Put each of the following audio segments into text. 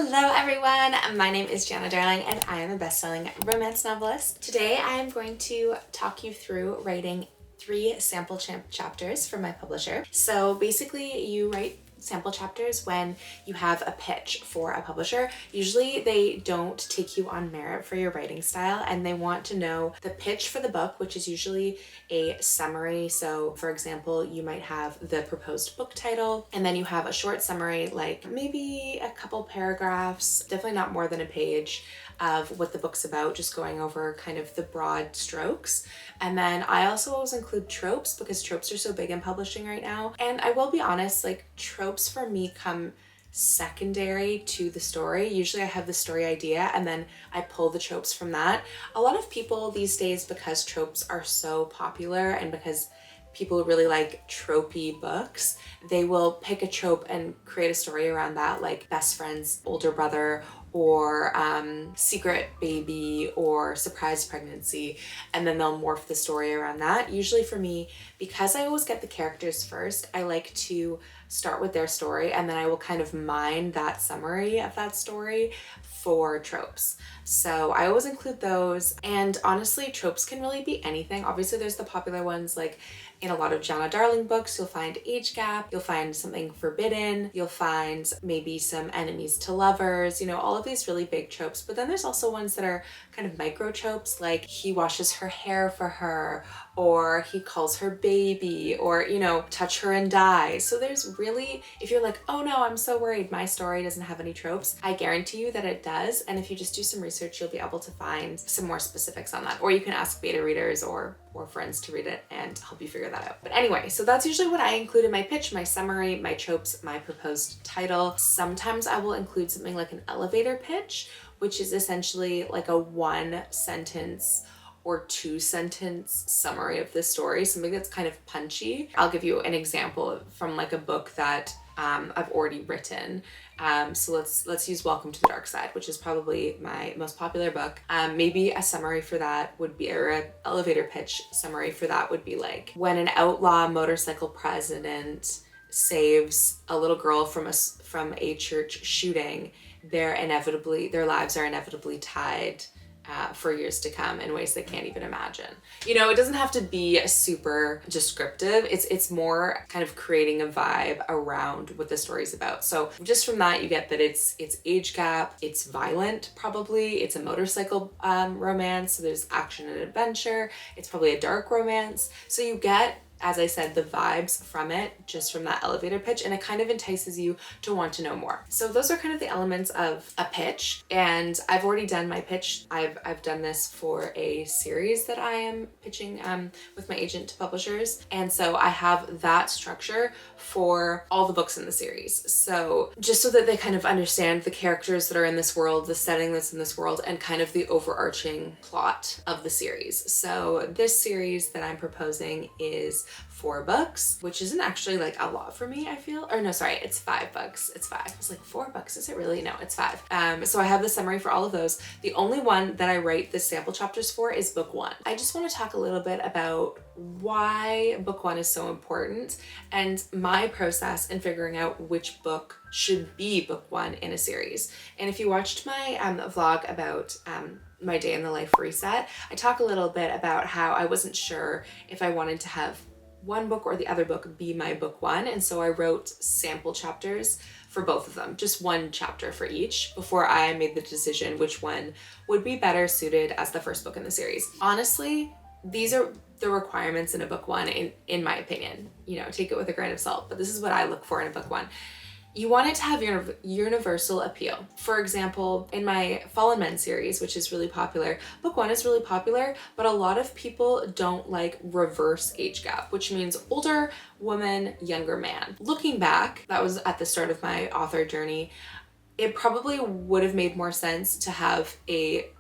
Hello everyone, my name is Gianna Darling and I am a best-selling romance novelist. Today I am going to talk you through writing 3 sample chapters for my publisher. So basically you write sample chapters when you have a pitch for a publisher. Usually they don't take you on merit for your writing style and they want to know the pitch for the book, which is usually a summary. So for example, you might have the proposed book title and then you have a short summary, like maybe a couple paragraphs, definitely not more than a page, of what the book's about, just going over kind of the broad strokes. And then I also always include tropes because tropes are so big in publishing right now. And I will be honest, like tropes for me come secondary to the story. Usually I have the story idea and then I pull the tropes from that. A lot of people these days, because tropes are so popular and because people really like tropey books, they will pick a trope and create a story around that, like best friend's older brother or secret baby or surprise pregnancy, and then they'll morph the story around that. Usually for me, because I always get the characters first, I like to start with their story and then I will kind of mine that summary of that story for tropes. So I always include those, and honestly tropes can really be anything. Obviously there's the popular ones, like in a lot of Gianna Darling books you'll find age gap, you'll find something forbidden, you'll find maybe some enemies to lovers, you know, all of these really big tropes. But then there's also ones that are kind of micro tropes, like he washes her hair for her, or he calls her baby, or, you know, touch her and die. So there's really, if you're like, oh no, I'm so worried my story doesn't have any tropes, I guarantee you that it does. And if you just do some research, you'll be able to find some more specifics on that. Or you can ask beta readers or friends to read it and help you figure that out. But anyway, so that's usually what I include in my pitch: my summary, my tropes, my proposed title. Sometimes I will include something like an elevator pitch, which is essentially like a 1-sentence or 2-sentence summary of the story, something that's kind of punchy. I'll give you an example from like a book that I've already written. So let's use Welcome to the Dark Side, which is probably my most popular book. Maybe a summary for that would be, or an elevator pitch summary for that would be like, when an outlaw motorcycle president saves a little girl from a church shooting, their lives are inevitably tied for years to come in ways they can't even imagine. You know, it doesn't have to be super descriptive. It's more kind of creating a vibe around what the story's about. So just from that, you get that it's age gap, it's violent, probably, it's a motorcycle romance, so there's action and adventure, it's probably a dark romance. So you get, as I said, the vibes from it just from that elevator pitch, and it kind of entices you to want to know more. So those are kind of the elements of a pitch, and I've already done my pitch. I've done this for a series that I am pitching with my agent to publishers, and so I have that structure for all the books in the series. So just so that they kind of understand the characters that are in this world, the setting that's in this world, and kind of the overarching plot of the series. So this series that I'm proposing is 4 books, which isn't actually like a lot for me, I feel. Or no, sorry, it's 5 books. It's 5. I was like, 4 books, is it really? No, it's 5. So I have the summary for all of those. The only one that I write the sample chapters for is book 1. I just want to talk a little bit about why book 1 is so important and my process in figuring out which book should be book 1 in a series. And if you watched my vlog about my day in the life reset, I talk a little bit about how I wasn't sure if I wanted to have one book or the other book be my book 1, and so I wrote sample chapters for both of them, just 1 chapter for each, before I made the decision which one would be better suited as the first book in the series. Honestly, these are the requirements in a book 1 in my opinion. You know, take it with a grain of salt, but this is what I look for in a book 1. You want it to have universal appeal. For example, in my Fallen Men series, which is really popular, book 1 is really popular, but a lot of people don't like reverse age gap, which means older woman, younger man. Looking back, that was at the start of my author journey, it probably would have made more sense to have a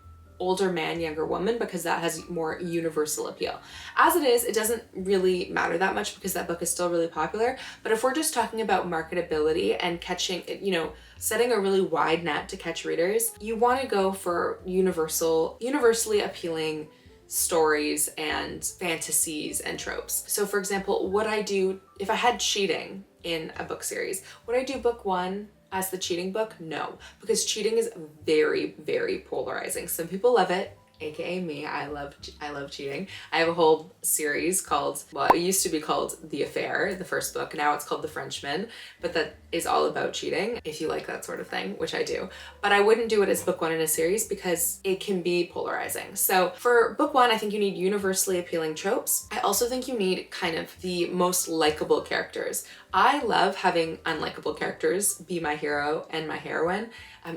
older man, younger woman, because that has more universal appeal. As it is, it doesn't really matter that much because that book is still really popular. But if we're just talking about marketability and catching, you know, setting a really wide net to catch readers, you want to go for universally appealing stories and fantasies and tropes. So for example, what I do, if I had cheating in a book series, would I do book 1 as the cheating book? No, because cheating is very, very polarizing. Some people love it, aka me. I love cheating. I have a whole series called, well, it used to be called The Affair, the first book. Now it's called The Frenchman, but that is all about cheating, if you like that sort of thing, which I do. But I wouldn't do it as book one in a series because it can be polarizing. So for book one, I think you need universally appealing tropes. I also think you need kind of the most likable characters. I love having unlikable characters be my hero and my heroine,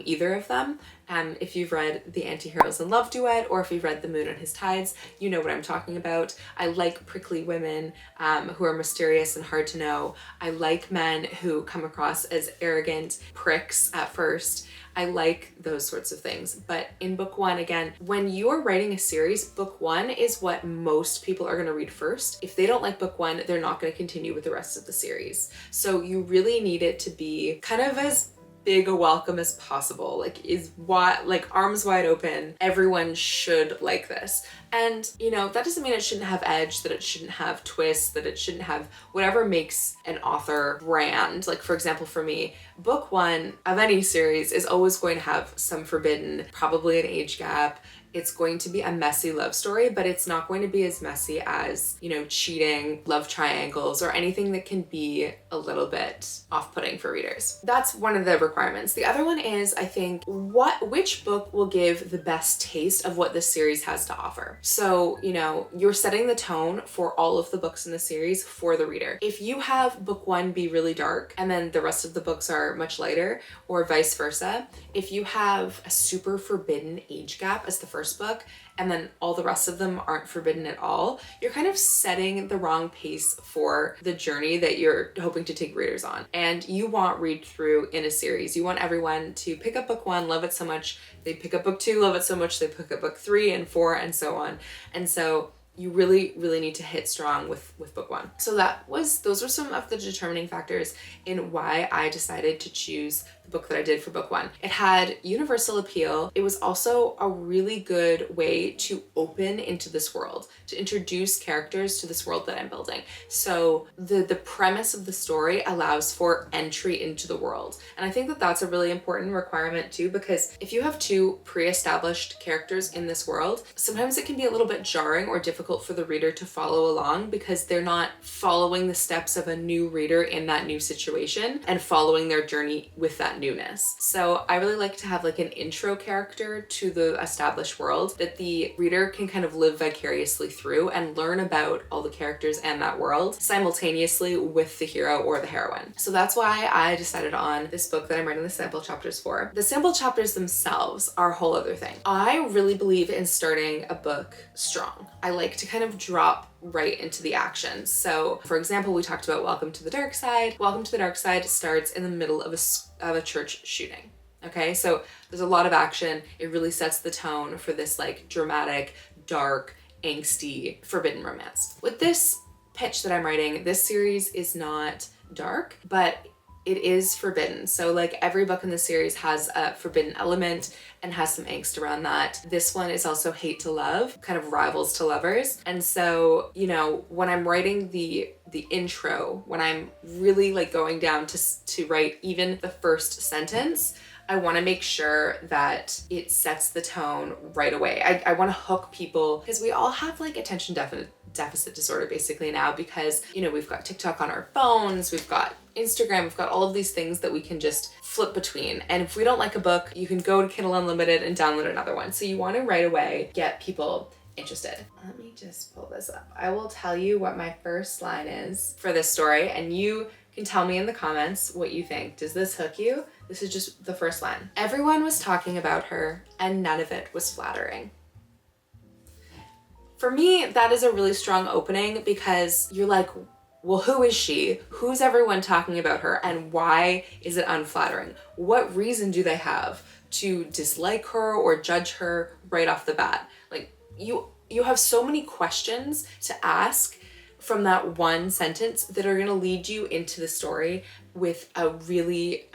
either of them. If you've read The Anti-Heroes in Love Duet, or if you've read The Moon and His Tides, you know what I'm talking about. I like prickly women who are mysterious and hard to know. I like men who come across as arrogant pricks at first. I like those sorts of things. But in book one, again, when you're writing a series, book one is what most people are going to read first. If they don't like book one, they're not going to continue with the rest of the series. So you really need it to be kind of as big a welcome as possible, like arms wide open. Everyone should like this. And that doesn't mean it shouldn't have edge, that it shouldn't have twists, that it shouldn't have whatever makes an author brand. Like, for example, for me, book one of any series is always going to have some forbidden, probably an age gap. It's going to be a messy love story, but it's not going to be as messy as, cheating, love triangles, or anything that can be a little bit off-putting for readers. That's one of the requirements. The other one is, I think, which book will give the best taste of what this series has to offer. So, you're setting the tone for all of the books in the series for the reader. If you have book one be really dark and then the rest of the books are much lighter, or vice versa, if you have a super forbidden age gap as the first book and then all the rest of them aren't forbidden at all, you're kind of setting the wrong pace for the journey that you're hoping to take readers on. And you want read through in a series. You want everyone to pick up book one, love it so much, they pick up book two, love it so much, they pick up book three and four and so on. And so you really, really need to hit strong with book one. So those were some of the determining factors in why I decided to choose the book that I did for book one. It had universal appeal. It was also a really good way to open into this world, to introduce characters to this world that I'm building. So the premise of the story allows for entry into the world. And I think that that's a really important requirement too, because if you have two pre-established characters in this world, sometimes it can be a little bit jarring or difficult for the reader to follow along because they're not following the steps of a new reader in that new situation and following their journey with that newness. So I really like to have like an intro character to the established world that the reader can kind of live vicariously through and learn about all the characters and that world simultaneously with the hero or the heroine. So that's why I decided on this book that I'm writing the sample chapters for. The sample chapters themselves are a whole other thing. I really believe in starting a book strong. I like to kind of drop right into the action. So for example, we talked about Welcome to the Dark Side. Welcome to the Dark Side starts in the middle of a church shooting. Okay, so there's a lot of action. It really sets the tone for this like dramatic, dark, angsty, forbidden romance. With this pitch that I'm writing, this series is not dark, but it is forbidden. So like every book in the series has a forbidden element and has some angst around that. This one is also hate to love, kind of rivals to lovers. And so, when I'm writing the intro, when I'm really like going down to write even the first sentence, I want to make sure that it sets the tone right away. I want to hook people because we all have like attention deficit disorder basically now because, we've got TikTok on our phones, we've got Instagram, we've got all of these things that we can just flip between. And if we don't like a book, you can go to Kindle Unlimited and download another one. So you want to right away get people interested. Let me just pull this up. I will tell you what my first line is for this story and you can tell me in the comments what you think. Does this hook you? This is just the first line. Everyone was talking about her and none of it was flattering. For me, that is a really strong opening because you're like, well, who is she? Who's everyone talking about her? And why is it unflattering? What reason do they have to dislike her or judge her right off the bat? Like you have so many questions to ask from that one sentence that are going to lead you into the story with a really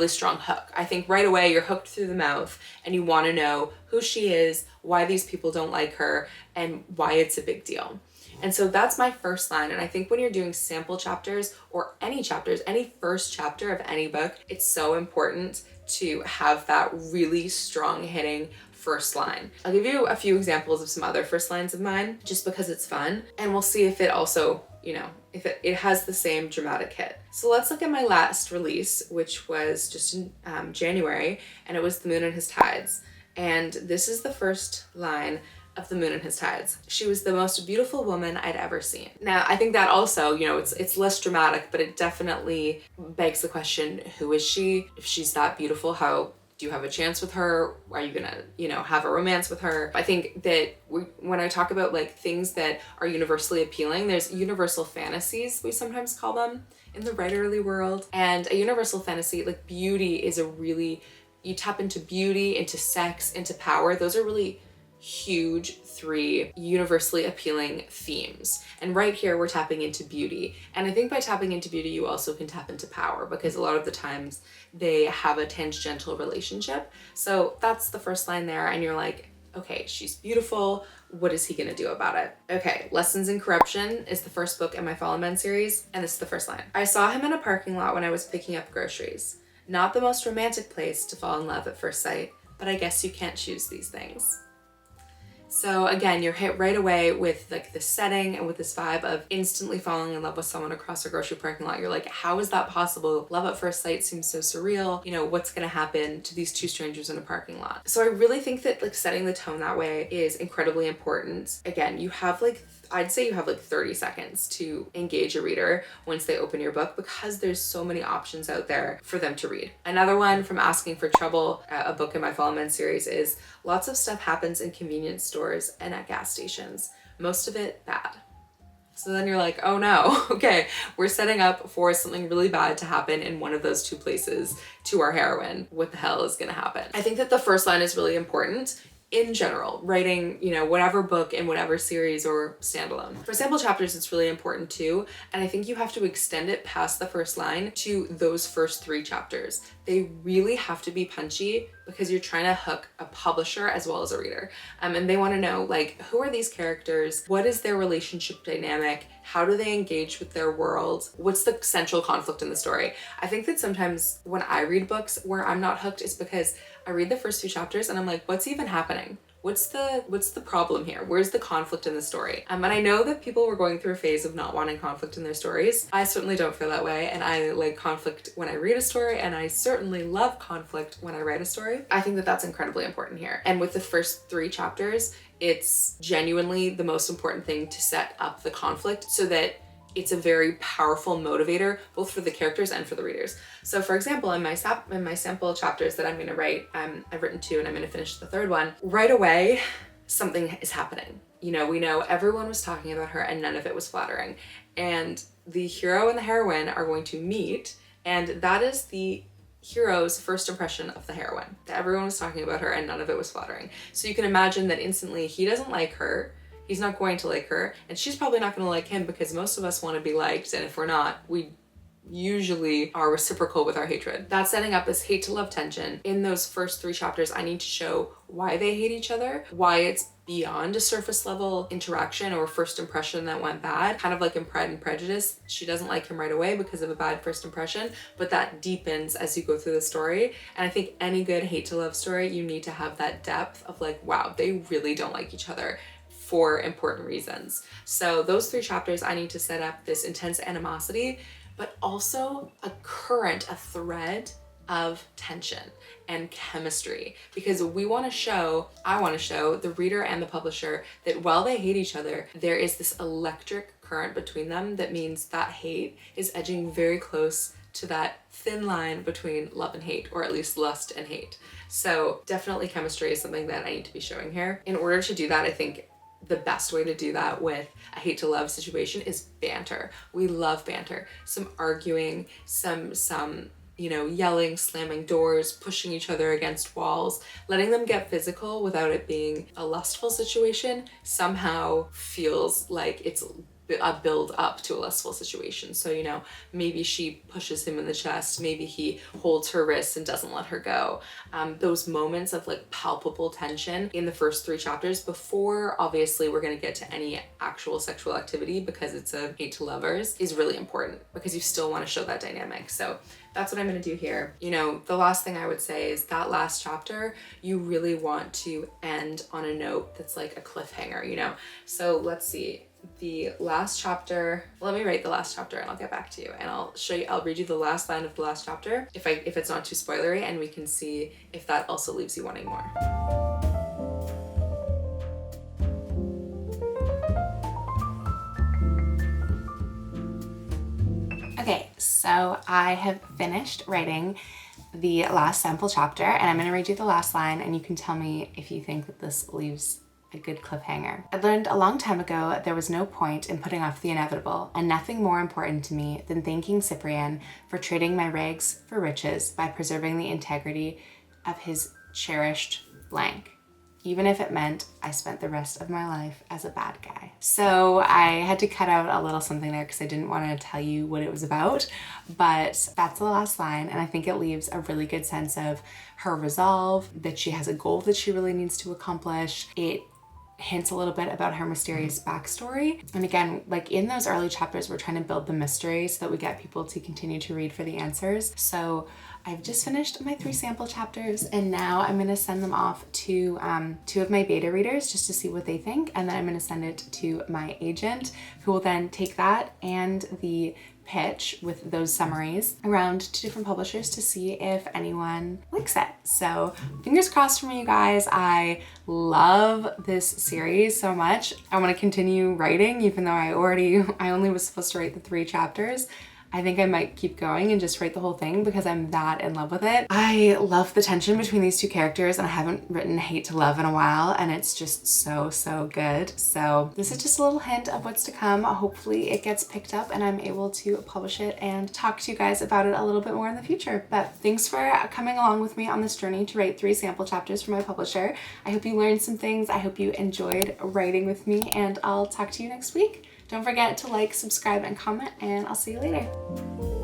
strong hook. I think right away you're hooked through the mouth and you want to know who she is, why these people don't like her, and why it's a big deal. And so that's my first line. And I think when you're doing sample chapters or any chapters, any first chapter of any book, it's so important to have that really strong hitting first line. I'll give you a few examples of some other first lines of mine just because it's fun, and we'll see if it also, if it has the same dramatic hit. So let's look at my last release, which was just in January, and it was The Moon and His Tides. And this is the first line of The Moon and His Tides. She was the most beautiful woman I'd ever seen. Now, I think that also, it's less dramatic, but it definitely begs the question, who is she? If she's that beautiful, how do you have a chance with her? Are you gonna, have a romance with her? I think that when I talk about like things that are universally appealing, there's universal fantasies, we sometimes call them in the writerly world. And a universal fantasy, like beauty, is you tap into beauty, into sex, into power. Those are really huge 3 universally appealing themes. And right here, we're tapping into beauty. And I think by tapping into beauty, you also can tap into power, because a lot of the times they have a tangential relationship. So that's the first line there. And you're like, okay, she's beautiful. What is he gonna do about it? Okay, Lessons in Corruption is the first book in my Fallen Men series. And this is the first line. I saw him in a parking lot when I was picking up groceries. Not the most romantic place to fall in love at first sight, but I guess you can't choose these things. So again, you're hit right away with like the setting and with this vibe of instantly falling in love with someone across a grocery parking lot. You're like, how is that possible? Love at first sight seems so surreal. What's gonna happen to these 2 strangers in a parking lot? So I really think that like setting the tone that way is incredibly important. Again, I'd say you have like 30 seconds to engage a reader once they open your book, because there's so many options out there for them to read. Another one from Asking for Trouble, a book in my Fallen Men series, is lots of stuff happens in convenience stores and at gas stations. Most of it bad. So then you're like, oh no, okay, we're setting up for something really bad to happen in one of those 2 places to our heroine. What the hell is gonna happen? I think that the first line is really important in general, writing, whatever book in whatever series or standalone. For sample chapters, it's really important too. And I think you have to extend it past the first line to those first 3 chapters. They really have to be punchy, because you're trying to hook a publisher as well as a reader. And they want to know, like, who are these characters? What is their relationship dynamic? How do they engage with their world? What's the central conflict in the story? I think that sometimes when I read books where I'm not hooked, it's because I read the first few chapters and I'm like, what's even happening? What's the problem here? Where's the conflict in the story? And I know that people were going through a phase of not wanting conflict in their stories. I certainly don't feel that way, and I like conflict when I read a story, and I certainly love conflict when I write a story. I think that that's incredibly important here. And with the first 3 chapters, it's genuinely the most important thing to set up the conflict so that it's a very powerful motivator, both for the characters and for the readers. So for example, in my sample chapters that I'm gonna write, I've written 2 and I'm gonna finish the 3rd one, right away, something is happening. We know everyone was talking about her and none of it was flattering. And the hero and the heroine are going to meet, and that is the hero's first impression of the heroine. That everyone was talking about her and none of it was flattering. So you can imagine that instantly he doesn't like her, he's not going to like her, and she's probably not going to like him, because most of us want to be liked, and if we're not, we usually are reciprocal with our hatred. That's setting up this hate to love tension. In those first 3 chapters, I need to show why they hate each other, why it's beyond a surface level interaction or first impression that went bad. Kind of like in Pride and Prejudice, she doesn't like him right away because of a bad first impression, but that deepens as you go through the story. And I think any good hate to love story, you need to have that depth of like, wow, they really don't like each other for important reasons. So those 3 chapters, I need to set up this intense animosity, but also a thread of tension and chemistry, because I want to show the reader and the publisher that while they hate each other, there is this electric current between them that means that hate is edging very close to that thin line between love and hate, or at least lust and hate. So definitely chemistry is something that I need to be showing here. In order to do that, I think the best way to do that with a hate to love situation is banter. We love banter. Some arguing, some yelling, slamming doors, pushing each other against walls, letting them get physical without it being a lustful situation somehow feels like it's build up to a lustful situation. So, you know, maybe she pushes him in the chest, maybe he holds her wrist and doesn't let her go. Those moments of like palpable tension in the first 3 chapters before obviously we're going to get to any actual sexual activity, because it's a hate to lovers, is really important because you still want to show that dynamic. So that's what I'm going to do here. You know, the last thing I would say is that last chapter, you really want to end on a note that's like a cliffhanger, you know? So let's see. The last chapter, let me write the last chapter and I'll get back to you and I'll read you the last line of the last chapter if it's not too spoilery, and we can see if that also leaves you wanting more. Okay, so I have finished writing the last sample chapter and I'm going to read you the last line and you can tell me if you think that this leaves a good cliffhanger. I learned a long time ago there was no point in putting off the inevitable, and nothing more important to me than thanking Cyprian for trading my rags for riches by preserving the integrity of his cherished blank, even if it meant I spent the rest of my life as a bad guy. So I had to cut out a little something there because I didn't want to tell you what it was about, but that's the last line, and I think it leaves a really good sense of her resolve, that she has a goal that she really needs to accomplish. It hints a little bit about her mysterious backstory. And again, like in those early chapters, we're trying to build the mystery so that we get people to continue to read for the answers. So I've just finished my 3 sample chapters and now I'm gonna send them off to 2 of my beta readers just to see what they think. And then I'm gonna send it to my agent, who will then take that and the pitch with those summaries around to different publishers to see if anyone likes it. So fingers crossed for me, you guys. I love this series so much. I want to continue writing, even though I only was supposed to write the 3 chapters. I think I might keep going and just write the whole thing because I'm that in love with it. I love the tension between these 2 characters, and I haven't written hate to love in a while, and it's just so, so good. So this is just a little hint of what's to come. Hopefully it gets picked up and I'm able to publish it and talk to you guys about it a little bit more in the future. But thanks for coming along with me on this journey to write 3 sample chapters for my publisher. I hope you learned some things. I hope you enjoyed writing with me, and I'll talk to you next week. Don't forget to like, subscribe, and comment, and I'll see you later.